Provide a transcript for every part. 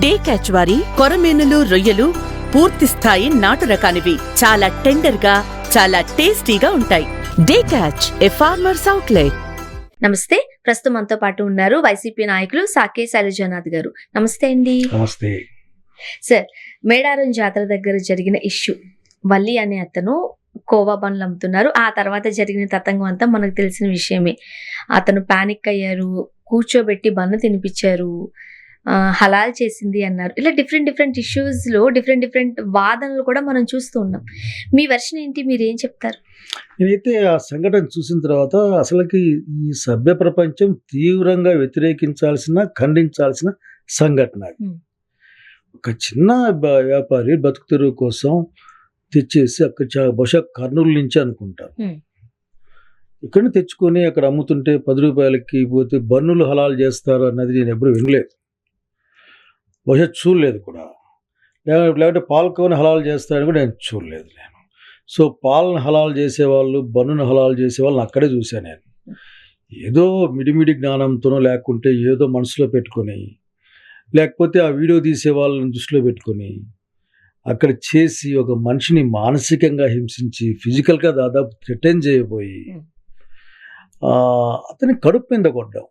Day catch వారి కొరమీనులు, రొయ్యలు పూర్తి స్థాయి నాటు రకానివి. చాలా టెండర్ గా, చాలా టేస్టీగా ఉంటాయి. డే క్యాచ్, ఏ ఫార్మర్స్ అవుట్లెట్. నమస్తే. ప్రస్తుతం మనతో పాటు ఉన్నారు వైసీపీ నాయకులు సాకే శైలజానాథ్ గారు. నమస్తే అండి. నమస్తే సార్, మేడారం జాతర దగ్గర జరిగిన ఇష్యూ, వల్లి అనే అతను కోవా బండ్లు అమ్ముతున్నారు. ఆ తర్వాత జరిగిన తతంగం అంతా మనకు తెలిసిన విషయమే. అతను పానిక్ అయ్యారు, కూర్చోబెట్టి బన్ను తినిపించారు, హలాల్ చేసింది అన్నారు. ఇలా డిఫరెంట్ ఇష్యూస్ లో డిఫరెంట్ వాదనలు కూడా మనం చూస్తూ ఉన్నాం. మీ వెర్షన్ ఏంటి, మీరేం చెప్తారు? నేనైతే ఆ సంఘటన చూసిన తర్వాత అసలుకి ఈ సభ్య ప్రపంచం తీవ్రంగా వ్యతిరేకించాల్సిన, ఖండించాల్సిన సంఘటన. ఒక చిన్న వ్యాపారి బతుకు తెరువు కోసం తెచ్చేసి అక్కడ బహుశా కర్నూలు నుంచి అనుకుంటాను, ఇక్కడ తెచ్చుకొని అక్కడ అమ్ముతుంటే 10 రూపాయలకి పోతే బన్నులు హలాల్ చేస్తారు అన్నది నేను ఎప్పుడు వినలేదు, బహుశా చూడలేదు కూడా. లేకపోతే పాలకోని హలాల్ చేస్తారని కూడా నేను చూడలేదు. సో పాలను హలాల్ చేసేవాళ్ళు, బన్నును హలాల్ చేసేవాళ్ళని అక్కడే చూశాను నేను. ఏదో మిడిమిడి జ్ఞానంతోనో, లేకుంటే ఏదో మనసులో పెట్టుకొని, లేకపోతే ఆ వీడియో తీసే వాళ్ళని దృష్టిలో పెట్టుకొని అక్కడ చేసి ఒక మనిషిని మానసికంగా హింసించి, ఫిజికల్గా దాదాపు థ్రెటన్ చేయబోయి అతని కడుపు మీద కొడ్డాం.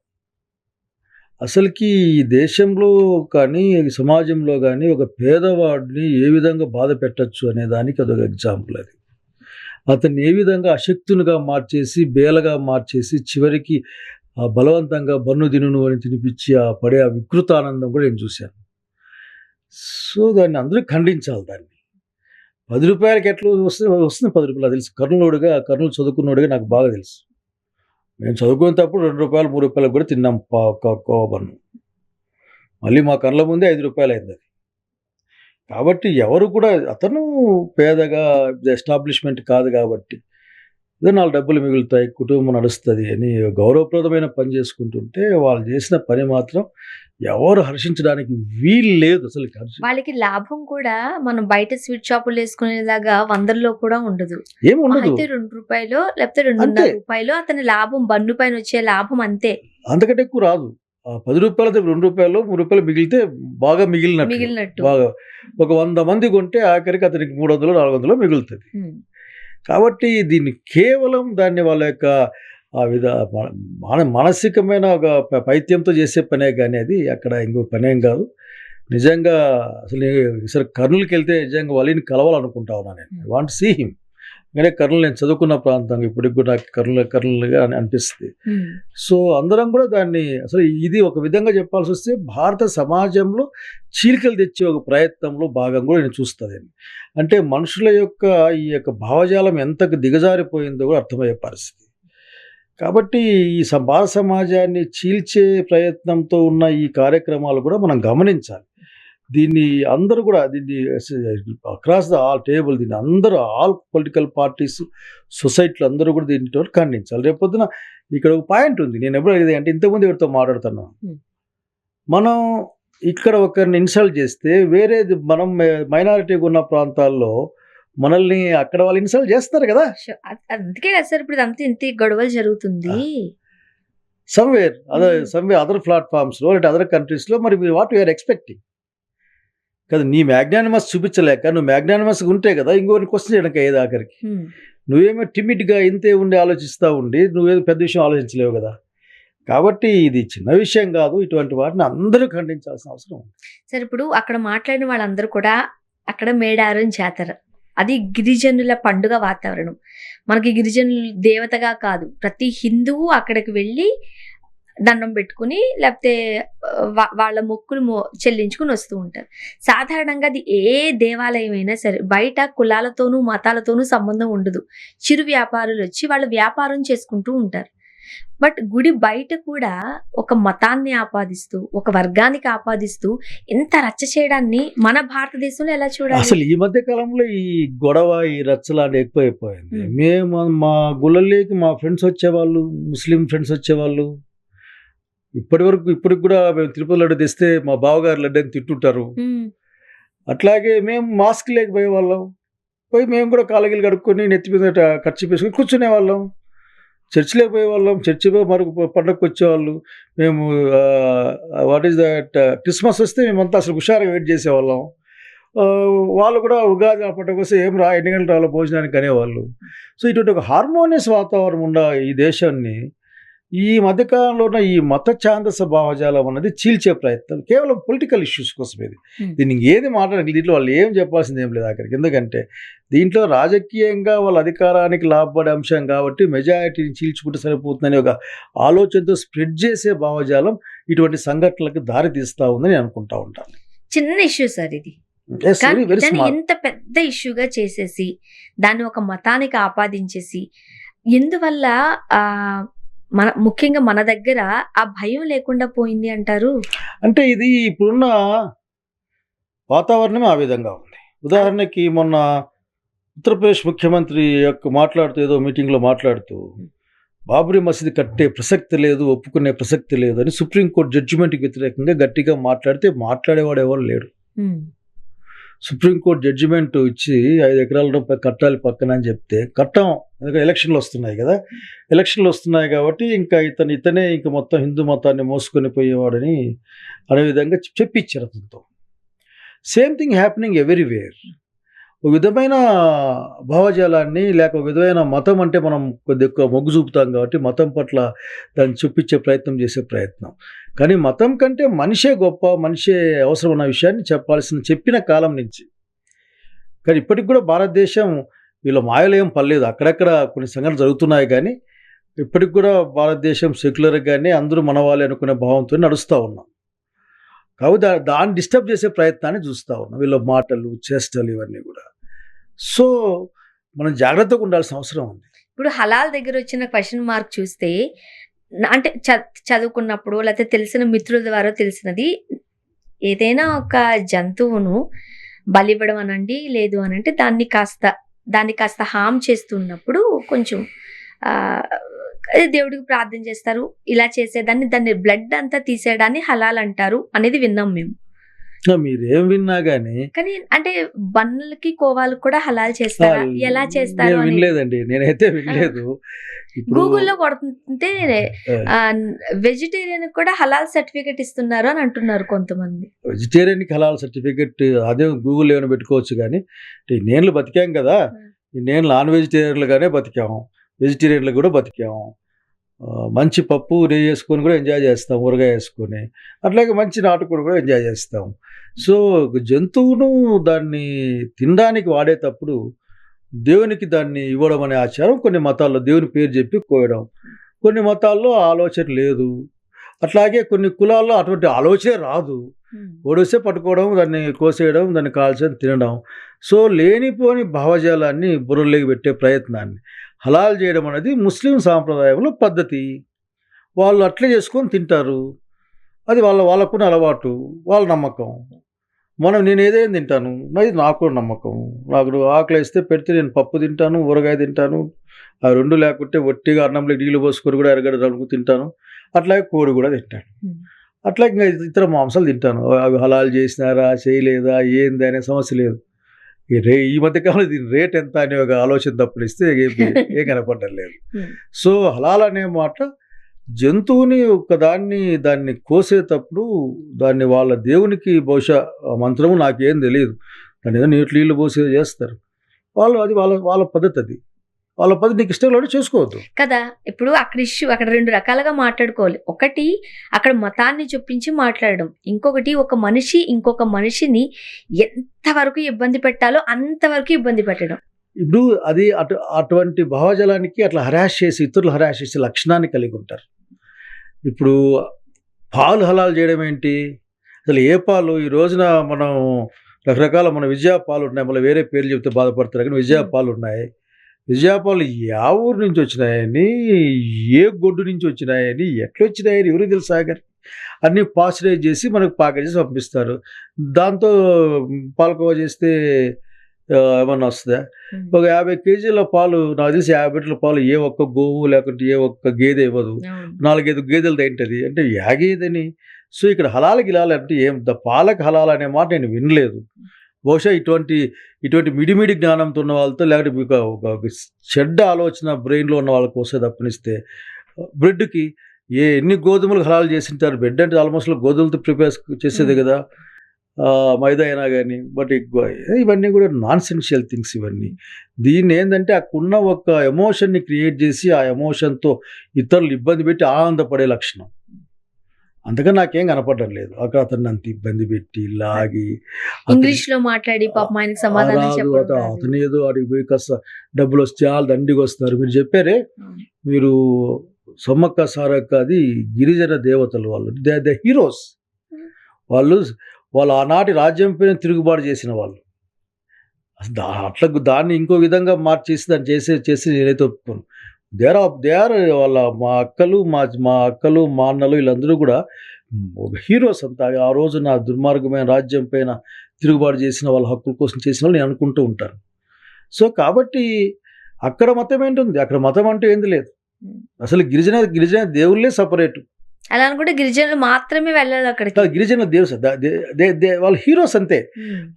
అసలుకి ఈ దేశంలో కానీ సమాజంలో కానీ ఒక పేదవాడిని ఏ విధంగా బాధ పెట్టచ్చు అనే దానికి అదొక ఎగ్జాంపుల్. అది అతన్ని ఏ విధంగా అశక్తునిగా మార్చేసి, బేలగా మార్చేసి, చివరికి బలవంతంగా బన్ను తినును అని తినిపించి పడే ఆ వికృత ఆనందం కూడా నేను చూశాను. సో దాన్ని అందరూ ఖండించాలి. దాన్ని 10 రూపాయలకి ఎట్లా వస్తుంది 10 రూపాయలు తెలుసు. కర్నూలు చదువుకున్నోడుగా నాకు బాగా తెలుసు. మేము చదువుకునేటప్పుడు 2 రూపాయలు 3 రూపాయలకు కూడా తిన్నాం కోవా బన్ను. మళ్ళీ మా కళ్ళ ముందే 5 రూపాయలు అయింది అది. కాబట్టి ఎవరు కూడా, అతను పేదగా ఎస్టాబ్లిష్మెంట్ కాదు కాబట్టి ఏదో 4 డబ్బులు మిగులుతాయి, కుటుంబం నడుస్తుంది అని గౌరవప్రదమైన పని చేసుకుంటుంటే, వాళ్ళు చేసిన పని మాత్రం ఎవరు హర్షించడానికి వీలు లేదు. అసలు వాళ్ళకి లాభం కూడా మనం బయట స్వీట్ షాపులు వేసుకునేలాగా 100లో కూడా ఉండదు. ఏముండదు, అయితే 2 రూపాయలు లేకపోతే 2.5 రూపాయలు అతని లాభం, బన్ను పైన వచ్చే లాభం అంతే, అంతకంటే ఎక్కువ రాదు. 10 రూపాయలు 2 రూపాయలు 3 రూపాయలు మిగిలితే బాగా మిగిలినట్టు. బాగా ఒక 100 మంది కొంటే ఆఖరికి అతనికి 300 400 మిగులుతుంది. కాబట్టి దీన్ని కేవలం దాన్ని వాళ్ళ యొక్క మానసికమైన ఒక పైత్యంతో చేసే పనే కానీ అది అక్కడ ఇంకో పనేం కాదు. నిజంగా అసలు కర్నూలుకి వెళ్తే నిజంగా వాళ్ళని కలవాలనుకుంటా ఉన్నాను నేను. I want see him. కానీ కర్నూలు నేను చదువుకున్న ప్రాంతం, ఇప్పటికి కూడా నాకు కర్నూలుగా అనిపిస్తుంది. సో అందరం కూడా దాన్ని, అసలు ఇది ఒక విధంగా చెప్పాల్సి వస్తే భారత సమాజంలో చీలికలు తెచ్చే ఒక ప్రయత్నంలో భాగం కూడా నేను చూస్తుంది. అంటే మనుషుల యొక్క ఈ యొక్క భావజాలం ఎంతకు దిగజారిపోయిందో కూడా అర్థమయ్యే పరిస్థితి. కాబట్టి ఈ భారత సమాజాన్ని చీల్చే ప్రయత్నంతో ఉన్న ఈ కార్యక్రమాలు కూడా మనం గమనించాలి. దీన్ని అందరూ కూడా, దీన్ని అక్రాస్ ద ఆల్ టేబుల్, దీన్ని అందరూ, ఆల్ పొలిటికల్ పార్టీస్, సొసైటీలు అందరూ కూడా దీన్ని ఖండించాలి. రేపొద్దున ఇక్కడ ఒక పాయింట్ ఉంది, నేను ఎప్పుడు అడిగేది అంటే, ఇంతకుముందు ఎవరితో మాట్లాడుతున్నాం, మనం ఇక్కడ ఒకరిని ఇన్సల్ట్ చేస్తే వేరేది, మనం మైనారిటీగా ఉన్న ప్రాంతాల్లో మనల్ని అక్కడ వాళ్ళు ఇన్సల్ట్ చేస్తారు కదా. అందుకే కదా సార్ ఇప్పుడు ఇంత గొడవలు జరుగుతుంది. సమ్వేర్ అదర్ ప్లాట్ఫామ్స్లో, అంటే అదర్ కంట్రీస్లో. మరి వాట్ యూఆర్ ఎక్స్పెక్టింగ్ కదా, నీ మ్యాగ్నానిమస్ చూపించలేక, నువ్వు మ్యాగ్నానిమస్గా ఉంటే కదా ఇంకోరిని క్వశ్చన్ చేయడానికి అయ్యేది ఆఖరికి. నువ్వేమో టిమిడ్గా ఇంతే ఉండి ఆలోచిస్తూ ఉండి నువ్వేదో పెద్ద విషయం ఆలోచించలేవు కదా. కాబట్టి ఇది చిన్న విషయం కాదు. ఇటువంటి వాటిని అందరూ ఖండించాల్సిన అవసరం ఉంది. సరే, ఇప్పుడు అక్కడ మాట్లాడిన వాళ్ళందరూ కూడా, అక్కడ మేడారం జాతర అది గిరిజనుల పండుగ వాతావరణం. మనకి గిరిజనులు దేవతగా కాదు, ప్రతి హిందువు అక్కడికి వెళ్ళి దండం పెట్టుకుని లేకపోతే వాళ్ళ మొక్కులు చెల్లించుకుని వస్తూ ఉంటారు. సాధారణంగా అది ఏ దేవాలయం అయినా సరే బయట కులాలతోనూ మతాలతోనూ సంబంధం ఉండదు. చిరు వ్యాపారులు వచ్చి వాళ్ళ వ్యాపారం చేసుకుంటూ ఉంటారు. బట్ గుడి బయట కూడా ఒక మతాన్ని ఆపాదిస్తూ, ఒక వర్గానికి ఆపాదిస్తూ ఇంత రచ్చ చేయడాన్ని మన భారతదేశంలో ఎలా చూడాలి? అసలు ఈ మధ్య కాలంలో ఈ గొడవ, ఈ రచ్చలాంటి ఎక్కువైపోయింది. మేము మా గుళ్ళలోకి మా ఫ్రెండ్స్ వచ్చేవాళ్ళు, ముస్లిం ఫ్రెండ్స్ వచ్చేవాళ్ళు. ఇప్పటికి కూడా మేము తిరుపతి లడ్డు తెస్తే మా బావగారు లడ్డు అని తిట్టుంటారు. అట్లాగే మేము మాస్క్ లేకపోయే వాళ్ళం, పోయి మేము కూడా కాళ్ళగిలు కడుక్కొని నెత్తి మీద ఖర్చు వేసుకొని కూర్చునే వాళ్ళం. చర్చిలోకి పోయేవాళ్ళం, చర్చి మరొక పండగకి వచ్చేవాళ్ళు. మేము వాట్ ఈస్ దట్ క్రిస్మస్ వస్తే మేమంతా అసలు హుషారుగా వెయిట్ చేసేవాళ్ళం. వాళ్ళు కూడా ఉగాది ఆ పండుగ వస్తే ఏం రా ఎన్ని గంటలు రావాలో భోజనానికి అనేవాళ్ళు. సో ఇటువంటి ఒక హార్మోనియస్ వాతావరణం ఉన్న ఈ దేశాన్ని ఈ మధ్యకాలంలో ఉన్న ఈ మత ఛాందస భావజాలం అన్నది చీల్చే ప్రయత్నం కేవలం పొలిటికల్ ఇష్యూస్ కోసం ఇది. దీన్ని ఏది మాట్లాడాలి, దీంట్లో వాళ్ళు ఏం చెప్పాల్సింది ఏం లేదు ఆఖరికి. ఎందుకంటే దీంట్లో రాజకీయంగా వాళ్ళ అధికారానికి లాభపడే అంశం కాబట్టి మెజారిటీని చీల్చుకుంటే సరిపోతుందని ఒక ఆలోచనతో స్ప్రెడ్ చేసే భావజాలం ఇటువంటి సంఘటనలకు దారి తీస్తూ ఉందని నేను అనుకుంటా ఉంటాను. చిన్న ఇష్యూ సార్ ఇది, కానీ దాన్ని ఎంత పెద్ద ఇష్యూగా చేసేసి దాన్ని ఒక మతానికి ఆపాదించేసి ఎందువల్ల ముఖ్యంగా మన దగ్గర ఆ భయం లేకుండా పోయింది అంటారు. అంటే ఇది ఇప్పుడున్న వాతావరణమే ఆ విధంగా ఉంది. ఉదాహరణకి మొన్న ఉత్తరప్రదేశ్ ముఖ్యమంత్రి మాట్లాడుతూ ఏదో మీటింగ్లో మాట్లాడుతూ బాబ్రీ మసీద్ కట్టే ప్రసక్తి లేదు, ఒప్పుకునే ప్రసక్తి లేదు అని సుప్రీంకోర్టు జడ్జిమెంట్కి వ్యతిరేకంగా గట్టిగా మాట్లాడితే మాట్లాడేవాడు ఎవరు లేడు. సుప్రీంకోర్టు జడ్జిమెంట్ ఇచ్చి 5 ఎకరాల కట్టాలి పక్కన అని చెప్తే కట్టాం. ఎందుకంటే ఎలక్షన్లు వస్తున్నాయి కదా, ఎలక్షన్లు వస్తున్నాయి కాబట్టి ఇంకా ఇతనే ఇంకా మొత్తం హిందూ మతాన్ని మోసుకొని పోయేవాడని అనే విధంగా చెప్పించారు అతనితో. Same thing happening everywhere. ఒక విధమైన భావజాలాన్ని లేక ఒక విధమైన మతం అంటే మనం కొద్ది ఎక్కువ మొగ్గు చూపుతాం కాబట్టి మతం పట్ల దాన్ని చూపించే ప్రయత్నం చేసే ప్రయత్నం. కానీ మతం కంటే మనిషే గొప్ప, మనిషే అవసరం అన్న విషయాన్ని చెప్పిన కాలం నుంచి. కానీ ఇప్పటికి కూడా భారతదేశం వీళ్ళ మాయలు ఏం పర్లేదు, అక్కడక్కడ కొన్ని సంఘటనలు జరుగుతున్నాయి. కానీ ఇప్పటికి కూడా భారతదేశం సెక్యులర్గానే అందరూ మన వాళ్ళే అనుకునే భావంతో నడుస్తూ ఉన్నాం. కాబట్టి దాన్ని డిస్టర్బ్ చేసే ప్రయత్నాన్ని చూస్తూ ఉన్నాం, వీళ్ళ మాటలు చేష్టలు ఇవన్నీ కూడా. సో మనం జాగ్రత్తగా ఉండాల్సిన అవసరం ఉంది. ఇప్పుడు హలాల్ దగ్గర వచ్చిన క్వశ్చన్ మార్క్ చూస్తే అంటే చదువుకున్నప్పుడు లేకపోతే తెలిసిన మిత్రుల ద్వారా తెలిసినది, ఏదైనా ఒక జంతువును బలివ్వడం అనండి, లేదు అని అంటే దాన్ని కాస్త హామ్ చేస్తున్నప్పుడు కొంచెం దేవుడికి ప్రార్థన చేస్తారు, ఇలా చేసేదాన్ని బ్లడ్ అంతా తీసేయడాన్ని హలాల్ అంటారు అనేది విన్నాం మేము. మీరేం విన్నా గానీ కానీ అంటే బన్నులకి కోవాలకు కూడా హలాల్ చేస్తారా, ఎలా చేస్తారు వినలేదండి, నేనైతే వినలేదు. గూగుల్లో కొడుతుంటే వెజిటేరియన్ కూడా హలాల్ సర్టిఫికెట్ ఇస్తున్నారు అని అంటున్నారు కొంతమంది. వెజిటేరియన్కి హలాల్ సర్టిఫికెట్ అదే గూగుల్ ఏమైనా పెట్టుకోవచ్చు. కానీ నేను బతికాం కదా, నేను నాన్ వెజిటేరియన్లుగానే బతికాము, వెజిటేరియన్లు కూడా బతికాము. మంచి పప్పు నెయ్యి వేసుకొని కూడా ఎంజాయ్ చేస్తాం, ఊరగాయ వేసుకొని. అట్లాగే మంచి నాటుకోడి కూడా ఎంజాయ్ చేస్తాం. సో జంతువును దాన్ని తినడానికి వాడేటప్పుడు దేవునికి దాన్ని ఇవ్వడం అనే ఆచారం కొన్ని మతాల్లో దేవుని పేరు చెప్పి కోయడం, కొన్ని మతాల్లో ఆలోచన లేదు. అట్లాగే కొన్ని కులాల్లో అటువంటి ఆలోచనే రాదు, ఓడొస్తే పట్టుకోవడం, దాన్ని కోసేయడం, దాన్ని కాల్చడం, తినడం. సో లేనిపోని భావజాలాన్ని బుర్రలోకి పెట్టే ప్రయత్నాన్ని హలాల్ చేయడం అనేది ముస్లిం సాంప్రదాయంలో పద్ధతి. వాళ్ళు అట్లే చేసుకొని తింటారు, అది వాళ్ళకున్న అలవాటు, వాళ్ళ నమ్మకం. నేను ఏదైనా తింటాను, అది నాకు నమ్మకం. నాకు ఆకలి వేస్తే పెడితే నేను పప్పు తింటాను, ఊరగాయ తింటాను. ఆ రెండు లేకుంటే ఒట్టిగా అన్నంలో నీళ్ళు పోసుకొని కూడా ఎరగడ రంగు తింటాను. అట్లాగే కోడి కూడా తింటాను. అట్లా ఇంకా ఇతర మాంసాలు తింటాను. అవి హలాల్ చేసినారా చేయలేదా ఏంది అనే సమస్య లేదు. ఈ మధ్యకాలంలో దీని రేట్ ఎంత అనే ఒక ఆలోచన తప్పుడిస్తే ఏం కనపడడం లేదు. సో హలాల్ అనే మాట జంతువుని దాన్ని కోసేటప్పుడు దాన్ని వాళ్ళ దేవునికి బహుశా మంత్రము నాకేం తెలియదు, దాన్ని ఏదో నీళ్ళు పోసి చేస్తారు వాళ్ళు. అది వాళ్ళ పద్ధతి, అది వాళ్ళ పద్ధతి. నీకు ఇష్టం లేదో చేసుకోవద్దు కదా. ఇప్పుడు అక్కడ 2 రకాలుగా మాట్లాడుకోవాలి. ఒకటి అక్కడ మతాన్ని చూపించి మాట్లాడడం, ఇంకొకటి ఒక మనిషి ఇంకొక మనిషిని ఎంతవరకు ఇబ్బంది పెట్టాలో అంతవరకు ఇబ్బంది పెట్టడం. ఇప్పుడు అది అటువంటి భావజాలానికి అట్లా ఇతరులు హరాష్ చేసే లక్షణాన్ని కలిగి ఉంటారు. ఇప్పుడు పాలు హలాల్ చేయడం ఏంటి? అసలు ఏ పాలు? ఈ రోజున మనం రకరకాల మన విజయ పాలు ఉన్నాయి, మళ్ళీ వేరే పేర్లు చెప్తే బాధపడతారు. కానీ విజయ పాలు ఉన్నాయి. విజయ పాలు యా ఊరు నుంచి వచ్చినాయని, ఏ గొడ్డు నుంచి వచ్చినాయని, ఎట్లా వచ్చినాయని ఎవరికి తెలుసా? గారు అన్నీ పాస్చరైజ్ చేసి మనకు ప్యాకేజ్ చేసి పంపిస్తారు. దాంతో పాలకోవా చేస్తే ఏమన్నా వస్తుందా? ఒక 50 కేజీల పాలు నాకు తెలిసి 50 లీటర్ల పాలు ఏ ఒక్క గోవు లేకుంటే ఏ ఒక్క గేదె ఇవ్వదు. 4-5 గేదెలు తింటది అంటే గేదెని. సో ఇక్కడ హలాల్ గిలాల్ అంటే పాలకు హలాల్ అనే మాట నేను వినలేదు. బహుశా ఇటువంటి మిడిమిడి జ్ఞానంతో ఉన్న వాళ్ళతో, లేకపోతే మీకు ఒక చెడ్డ ఆలోచన బ్రెయిన్లో ఉన్న వాళ్ళకి వస్తే తప్పనిస్తే బ్రెడ్కి ఎన్ని గోధుమలు హలాలు చేసింటారు. బ్రెడ్ అంటే ఆల్మోస్ట్ గోధుమలతో ప్రిపేర్ చేసేది కదా, మైదా అయినా కానీ. బట్ ఇవన్నీ కూడా నాన్ సెన్షియల్ థింగ్స్ ఇవన్నీ. దీన్ని ఏంటంటే అక్కడున్న ఒక ఎమోషన్ని క్రియేట్ చేసి ఆ ఎమోషన్తో ఇతరులు ఇబ్బంది పెట్టి ఆనందపడే లక్షణం. అందుకని నాకేం కనపడడం లేదు. అక్కడ అతన్ని అంత ఇబ్బంది పెట్టి లాగి ఇంగ్లీష్ లో మాట్లాడి పాపం ఆయనకి సమాధానం చెప్పడం కాదు. అతను ఏదో అడిగి పోయి కాస్త డబ్బులు వస్తే వాళ్ళు దండికి వస్తారు. మీరు చెప్పారే, మీరు సమ్మక్క సారక్క అది గిరిజన దేవతలు, వాళ్ళు ద హీరోస్. వాళ్ళు ఆనాటి రాజ్యం పైన తిరుగుబాటు చేసిన వాళ్ళు. అట్లా దాన్ని ఇంకో విధంగా మార్చేసి దాన్ని చేసి నేనైతే ఒప్పుకోను. దే ఆర్ వాళ్ళ మా అక్కలు మా అన్నలు వీళ్ళందరూ కూడా హీరోస్ అంతా. ఆ రోజు నా దుర్మార్గమైన రాజ్యం పైన తిరుగుబాటు చేసిన వాళ్ళ హక్కుల కోసం చేసిన వాళ్ళు నేను అనుకుంటూ ఉంటాను. సో కాబట్టి అక్కడ మతం ఏంటుంది? అక్కడ మతం అంటూ ఏంది లేదు. అసలు గిరిజన దేవుళ్ళే సపరేట్. అలా అనుకుంటే గిరిజనులు మాత్రమే వెళ్ళాలి అక్కడికి. గిరిజన వాళ్ళ హీరోస్ అంతే.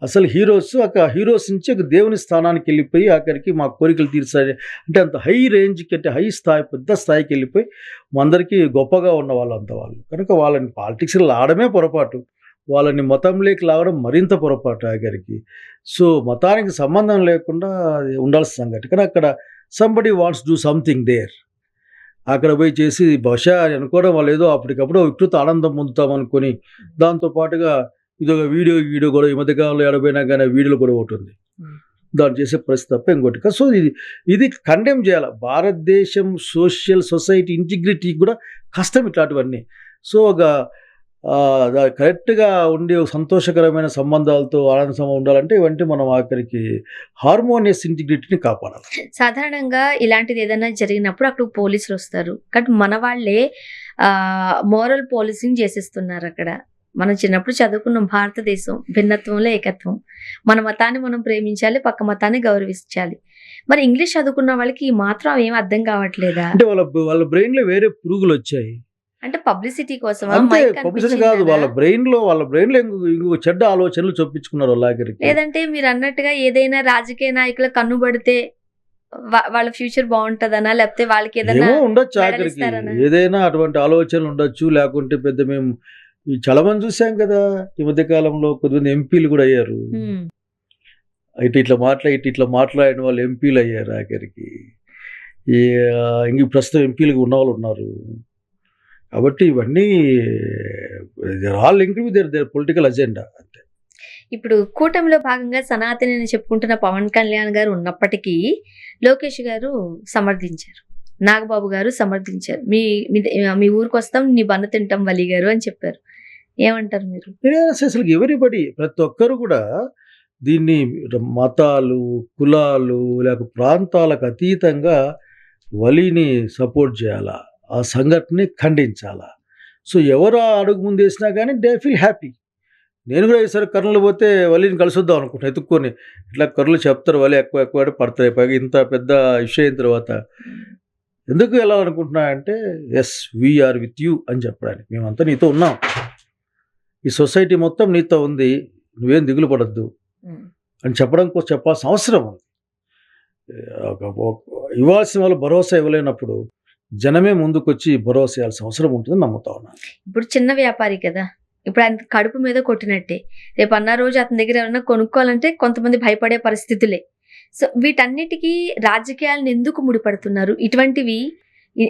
అసలు హీరోస్ నుంచి ఒక దేవుని స్థానానికి వెళ్ళిపోయి అక్కడికి మా కోరికలు తీర్చాలి అంటే అంత హై రేంజ్కి, అంటే హై స్థాయి, పెద్ద స్థాయికి వెళ్ళిపోయి మా అందరికీ గొప్పగా ఉన్న వాళ్ళు అంత వాళ్ళు. కనుక వాళ్ళని పాలిటిక్స్లో లాడమే పొరపాటు, వాళ్ళని మతంలోకి లాగడం మరింత పొరపాటు ఆఖరికి. సో మతానికి సంబంధం లేకుండా ఉండాల్సిన సంగతి. కానీ అక్కడ somebody wants do something there. అక్కడ పోయి చేసి బహుశా అనుకోవడం వాళ్ళు ఏదో అప్పటికప్పుడు వికృత ఆనందం పొందుతాం అనుకొని దాంతోపాటుగా ఇదొక వీడియో కూడా ఈ మధ్యకాలంలో ఎడపోయినా కానీ వీడియోలో కూడా ఉంటుంది. దాన్ని చేసే పరిస్థితి తప్ప ఇంకోటి కాదు. సో ఇది కండెమ్ చేయాలి. భారతదేశం సొసైటీ ఇంటిగ్రిటీకి కూడా కష్టం ఇట్లాంటివన్నీ. సో ఒక కరెక్ట్గా ఉండే సంతోషకరమైన సంబంధాలతో ఆనందంగా ఉండాలంటే ఇవంటే మనం ఆఖరికి హార్మోనియస్ ఇంటిగ్రిటీని కాపాడాలి. సాధారణంగా ఇలాంటిది ఏదైనా జరిగినప్పుడు అక్కడ పోలీసులు వస్తారు, కానీ మన వాళ్ళే మోరల్ పోలీసింగ్ చేసేస్తున్నారు అక్కడ. మనం చిన్నప్పుడు చదువుకున్న భారతదేశం భిన్నత్వంలో ఏకత్వం, మన మతాన్ని మనం ప్రేమించాలి, పక్క మతాన్ని గౌరవించాలి. మరి ఇంగ్లీష్ చదువుకున్న వాళ్ళకి ఈ మాత్రం ఏం అర్థం కావట్లేదా? అంటే వాళ్ళ బ్రెయిన్లో వేరే పురుగులు వచ్చాయి. అంటే పబ్లిసిటీ కోసం అంతే, పబ్లిసిటీ కాదు, వాళ్ళ బ్రెయిన్ లో ఇంకో చెడ్డ ఆలోచనలు చొప్పించుకున్నారు వాళ్ళకి. లేదంటే మీరు అన్నట్టుగా ఏదైనా రాజకీయ నాయకుల కన్నుబడితే వాళ్ళ ఫ్యూచర్ బాగుంటదనా, లేకపోతే వాళ్ళకి ఏదైనా ఉండొచ్చు ఆఖరికి, ఏదైనా అటువంటి ఆలోచనలు ఉండొచ్చు. లేకుంటే పెద్ద మేము చాలా మంది చూసాం కదా ఈ మధ్య కాలంలో, కొద్దిమంది ఎంపీలు కూడా అయ్యారు. ఇట్లా మాట్లాడిన వాళ్ళు ఎంపీలు అయ్యారు ఆఖరికి. ఇంక ప్రస్తుతం ఎంపీలుగా ఉన్న వాళ్ళు ఉన్నారు. కాబట్టి ఇవన్నీ all linked with their political agenda అంతే. ఇప్పుడు కూటమిలో భాగంగా సనాతని అని చెప్పుకుంటున్న పవన్ కళ్యాణ్ గారు ఉన్నప్పటికీ లోకేష్ గారు సమర్థించారు, నాగబాబు గారు సమర్థించారు. మీ ఊరికి వస్తాం, నీ బన్న తింటాం వలి గారు అని చెప్పారు. ఏమంటారు మీరు? అసలు ఎవరిబడి, ప్రతి ఒక్కరు కూడా దీన్ని మతాలు, కులాలు లేక ప్రాంతాలకు అతీతంగా వలిని సపోర్ట్ చేయాలా, ఆ సంఘటనని ఖండించాలా. సో ఎవరు అడుగు ముందు వేసినా కానీ దే ఫీల్ హ్యాపీ. నేను కూడా ఈసారి కర్నూలు పోతే వలిని కలిసొద్దాం అనుకుంటున్నా, ఎత్తుక్కొని. ఇట్లా కర్నూలు చెప్తారు వలి ఎక్కువ పడతాయి, పైగా ఇంత పెద్ద ఇష్యూ అయిన తర్వాత. ఎందుకు వెళ్ళాలనుకుంటున్నా అంటే ఎస్ వీఆర్ విత్ యూ అని చెప్పడానికి. మేమంతా నీతో ఉన్నాం, ఈ సొసైటీ మొత్తం నీతో ఉంది, నువ్వేం దిగులు పడద్దు అని చెప్పాల్సిన అవసరం ఉంది. ఇవ్వాల్సిన వాళ్ళు భరోసా ఇవ్వలేనప్పుడు జనమే ముందుకొచ్చి భరోసా ఇవ్వాల్సిన అవసరం ఉంటుందని నమ్ముతా ఉన్నాను. ఇప్పుడు చిన్న వ్యాపారి కదా, ఇప్పుడు ఆయన కడుపు మీద కొట్టినట్టే. రేపు అన్న రోజు అతని దగ్గర ఏమైనా కొనుక్కోవాలంటే కొంతమంది భయపడే పరిస్థితులే. సో వీటన్నిటికీ రాజకీయాలను ఎందుకు ముడిపడుతున్నారు? ఇటువంటివి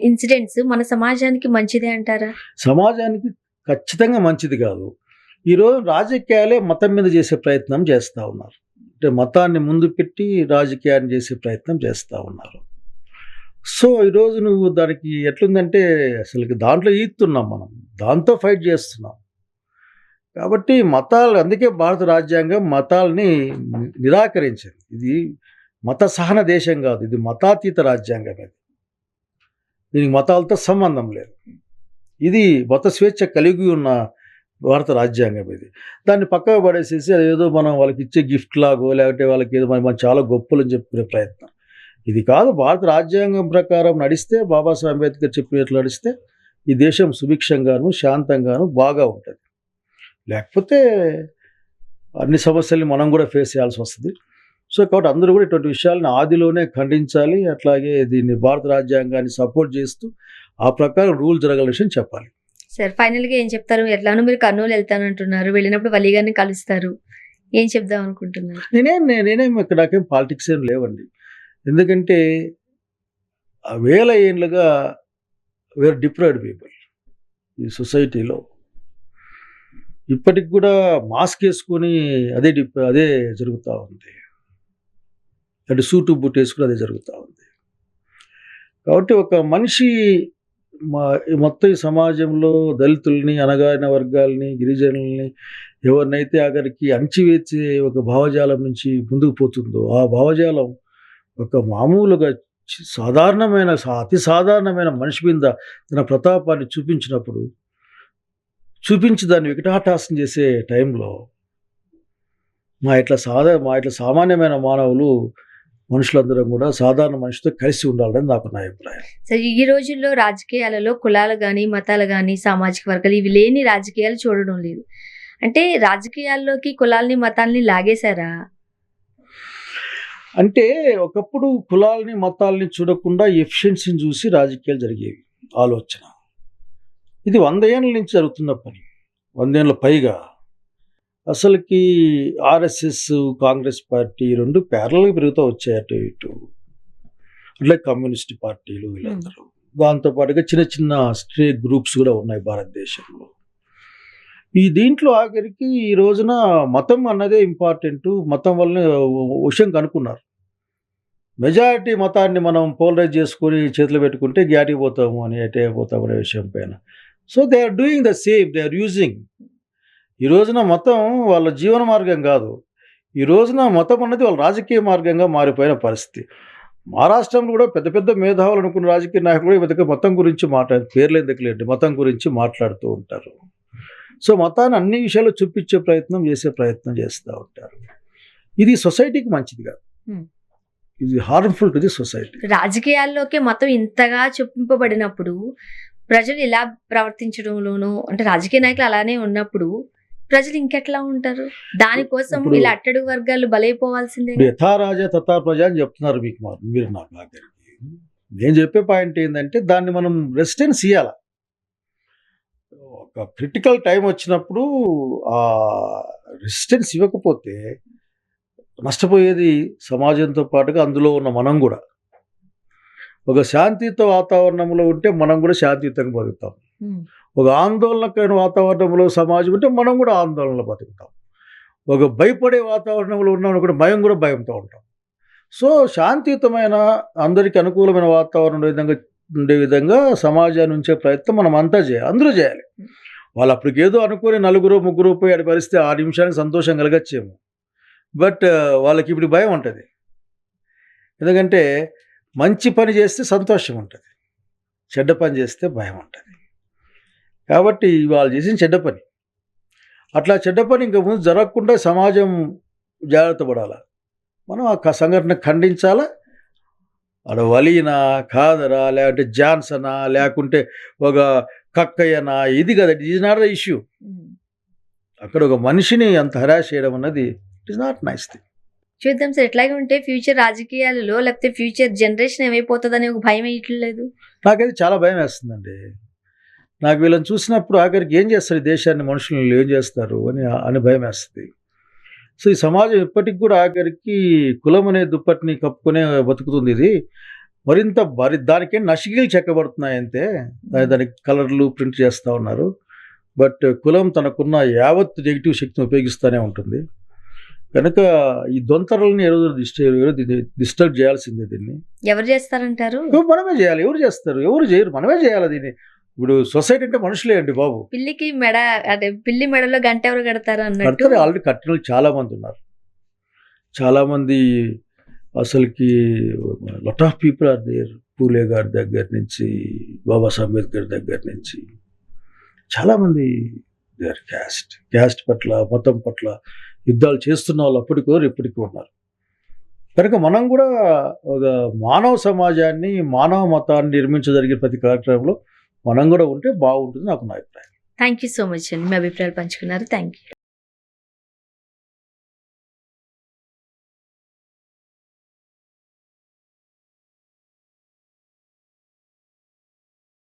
ఇన్సిడెంట్స్ మన సమాజానికి మంచిదే అంటారా? సమాజానికి ఖచ్చితంగా మంచిది కాదు. ఈరోజు రాజకీయాలే మతం మీద చేసే ప్రయత్నం చేస్తూ ఉన్నారు. అంటే మతాన్ని ముందు పెట్టి రాజకీయాన్ని చేసే ప్రయత్నం చేస్తూ ఉన్నారు. సో ఈరోజు నువ్వు దానికి ఎట్లుందంటే అసలు దాంట్లో ఈస్తున్నాం, మనం దాంతో ఫైట్ చేస్తున్నాం. కాబట్టి మతాలు, అందుకే భారత రాజ్యాంగం మతాలని నిరాకరించింది. ఇది మత సహన దేశం కాదు, ఇది మతాతీత రాజ్యాంగం. ఇది దీనికి మతాలతో సంబంధం లేదు. ఇది మత స్వేచ్ఛ కలిగి ఉన్న భారత రాజ్యాంగం. ఇది దాన్ని పక్కకు పడేసేసి అదేదో మనం వాళ్ళకి ఇచ్చే గిఫ్ట్ లాగో లేకపోతే వాళ్ళకి ఏదో మనం చాలా గొప్పలని చెప్పుకునే ప్రయత్నం ఇది కాదు. భారత రాజ్యాంగం ప్రకారం నడిస్తే, బాబాసాహెబ్ అంబేద్కర్ చెప్పినట్లు నడిస్తే ఈ దేశం సుభిక్షంగాను శాంతంగాను బాగా ఉంటుంది. లేకపోతే అన్ని సమస్యల్ని మనం కూడా ఫేస్ చేయాల్సి వస్తుంది. సో కాబట్టి అందరూ కూడా ఇటువంటి విషయాలను ఆదిలోనే ఖండించాలి. అట్లాగే దీన్ని భారత రాజ్యాంగాన్ని సపోర్ట్ చేస్తూ ఆ ప్రకారం రూల్ జరగాల విషయం చెప్పాలి. సార్ ఫైనల్గా ఏం చెప్తారు? ఎట్లానో మీరు కర్నూలు వెళ్తానంటున్నారు, వెళ్ళినప్పుడు వలి గారిని కలుస్తారు, ఏం చెప్దాం అనుకుంటున్నారు? నేనేం ఇక్కడ నాకేం పాలిటిక్స్ ఏం లేవండి. ఎందుకంటే వేల ఏళ్ళుగా వేర్ డిప్రైవ్డ్ పీపుల్ ఈ సొసైటీలో. ఇప్పటికి కూడా మాస్క్ వేసుకొని అదే జరుగుతూ ఉంది. అంటే సూటు బూట్ వేసుకుని అదే జరుగుతూ ఉంది. కాబట్టి ఒక మనిషి మొత్తం ఈ సమాజంలో దళితుల్ని, అణగారిన వర్గాల్ని, గిరిజనుల్ని ఎవరినైతే అక్కడికి అణచివేసే ఒక భావజాలం నుంచి ముందుకు పోతుందో ఆ భావజాలం ఒక మామూలుగా అతి సాధారణమైన మనిషి మీద తన ప్రతాపాన్ని చూపించి దాన్ని వికటాటాసం చేసే టైంలో మా ఇట్లా సామాన్యమైన మానవులు మనుషులందరం కూడా సాధారణ మనిషితో కలిసి ఉండాలని నా అభిప్రాయం. సరే, ఈ రోజుల్లో రాజకీయాలలో కులాలు కానీ, మతాలు కానీ, సామాజిక వర్గాలు ఇవి లేని రాజకీయాలు చూడడం లేదు. అంటే రాజకీయాల్లోకి కులాల్ని, మతాల్ని లాగేశారా? అంటే ఒకప్పుడు కులాలని, మతాలని చూడకుండా ఎఫిషియన్సీని చూసి రాజకీయాలు జరిగేవి. ఆలోచన ఇది 100 ఏళ్ళ నుంచి జరుగుతున్న పని. 100 ఏళ్ళ పైగా అసలుకి ఆర్ఎస్ఎస్, కాంగ్రెస్ పార్టీ రెండు ప్యారల్గా పెరుగుతూ వచ్చాయి అటు ఇటు. అట్లా కమ్యూనిస్ట్ పార్టీలు వీళ్ళందరూ. దాంతోపాటుగా చిన్న చిన్న స్ట్రేట్ గ్రూప్స్ కూడా ఉన్నాయి భారతదేశంలో. దీంట్లో ఆఖరికి ఈ రోజున మతం అన్నదే ఇంపార్టెంట్. మతం వల్లనే విషయం కనుక్కున్నారు. మెజారిటీ మతాన్ని మనం పోలరైజ్ చేసుకొని చేతులు పెట్టుకుంటే గ్యాటికి పోతాము అని ఎటే పోతాము అనే విషయం పైన. So they are doing the same, they are using. ఈ రోజున మతం వాళ్ళ జీవన మార్గం కాదు. ఈ రోజున మతం అన్నది వాళ్ళ రాజకీయ మార్గంగా మారిపోయిన పరిస్థితి. మహారాష్ట్రంలో కూడా పెద్ద పెద్ద మేధావులు అనుకున్న రాజకీయ నాయకులు కూడా మతం గురించి పేర్లు ఎందుకులేండి, మతం గురించి మాట్లాడుతూ ఉంటారు. సో మతాన్ని అన్ని విషయాలు చూపించే ప్రయత్నం చేస్తూ ఉంటారు. ఇది సొసైటీకి మంచిది కాదు. ఇది హార్మ్ఫుల్ టు ది సొసైటీ. రాజకీయాల్లోకి మతం ఇంతగా చొప్పింపబడినప్పుడు ప్రజలు ఇలా ప్రవర్తించడంలోనూ, అంటే రాజకీయ నాయకులు అలానే ఉన్నప్పుడు ప్రజలు ఇంకెట్లా ఉంటారు? దానికోసం ఇలా అట్టడుగు వర్గాలు బలైపోవాల్సిందే. యథారాజ తథా ప్రజ అని చెప్తున్నారు మీరు నాకు ఆఖరికి. నేను చెప్పే పాయింట్ ఏంటంటే దాన్ని మనం రెసిస్టెన్స్ ఇవ్వాలి. ఒక క్రిటికల్ టైం వచ్చినప్పుడు ఆ రెసిస్టెన్స్ ఇవ్వకపోతే నష్టపోయేది సమాజంతో పాటుగా అందులో ఉన్న మనం కూడా. ఒక శాంతియుత వాతావరణంలో ఉంటే మనం కూడా శాంతియుతంగా బతుకుతాం. ఒక ఆందోళనకరమైన వాతావరణంలో సమాజం ఉంటే మనం కూడా ఆందోళనలో బతుకుతాం. ఒక భయపడే వాతావరణంలో ఉన్నాం కూడా భయంతో ఉంటాం. సో శాంతియుతమైన అందరికీ అనుకూలమైన వాతావరణం ఉండే విధంగా సమాజాన్ని ఉంచే ప్రయత్నం మనం అంతా చేయాలి, అందరూ చేయాలి. వాళ్ళు అప్పటికి ఏదో అనుకుని 4-3 పోయి ఆడి పరిస్థితి 6 నిమిషానికి సంతోషం కలగచ్చేమో. బట్ వాళ్ళకి ఇప్పుడు భయం ఉంటుంది. ఎందుకంటే మంచి పని చేస్తే సంతోషం ఉంటుంది, చెడ్డ పని చేస్తే భయం ఉంటుంది. కాబట్టి వాళ్ళు చేసిన చెడ్డ పని, అట్లా చెడ్డ పని ఇంకా ముందు జరగకుండా సమాజం జాగ్రత్త పడాలి. మనం ఆ సంఘటన ఖండించాలా. అక్కడ వలీనా కాదరా, లేకుంటే జాన్సనా, లేకుంటే ఒక కక్కయ్యనా, ఇది కదా, it is not the issue. అక్కడ ఒక మనిషిని అంత హరాస్ చేయడం అన్నది it is not nice thing. చూద్దాం సార్, ఎట్లాగే ఉంటే ఫ్యూచర్ రాజకీయాలలో లేకపోతే ఫ్యూచర్ జనరేషన్ ఏమైపోతుందని ఒక భయం వేయట్లేదు? నాకైతే చాలా భయం వేస్తుందండి. నాకు వీళ్ళని చూసినప్పుడు ఆఖరికి ఏం చేస్తారు, ఈ దేశాన్ని మనుషులను ఏం చేస్తారు అని భయం వేస్తుంది. సో ఈ సమాజం ఇప్పటికి కూడా ఆఖరికి కులం అనే దుప్పటిని కప్పుకునే బతుకుతుంది. ఇది మరింత దానికే నషికీలు చెక్కబడుతున్నాయంతే, దానికి కలర్లు ప్రింట్ చేస్తూ ఉన్నారు. బట్ కులం తనకున్న యావత్ నెగిటివ్ శక్తిని ఉపయోగిస్తూనే ఉంటుంది. కనుక ఈ దొంతరల్ని డిస్టర్బ్ చేయాల్సిందే. దీన్ని ఎవరు చేస్తారంటారు? మనమే చేయాలి. ఎవరు చేస్తారు? ఎవరు చేయరు, మనమే చేయాలి దీన్ని. ఇప్పుడు సొసైటీ అంటే మనుషులే అండి బాబు. పిల్లికి మెడ, అంటే పిల్లి మెడలో గంట ఎవరు కడతారు అన్నట్టు ఆల్రెడీ కట్టిన వాళ్ళు చాలా మంది ఉన్నారు. చాలా మంది అసలుకి lot of people are there. Phule గారి దగ్గర నుంచి, బాబాసాహెబ్ అంబేద్కర్ దగ్గర నుంచి చాలామంది దే ఆర్ క్యాస్ట్ పట్ల, మతం పట్ల యుద్ధాలు చేస్తున్న వాళ్ళు ఇప్పటికీ ఉన్నారు. కనుక మనం కూడా ఒక మానవ సమాజాన్ని, మానవ మతాన్ని నిర్మించగలిగే ప్రతి కార్యక్రమంలో మనం కూడా ఉంటే బాగుంటుంది నాకు నా అభిప్రాయం. థ్యాంక్ యూ సో మచ్ అండి, మీ అభిప్రాయాలు పంచుకున్నారు. Thank you.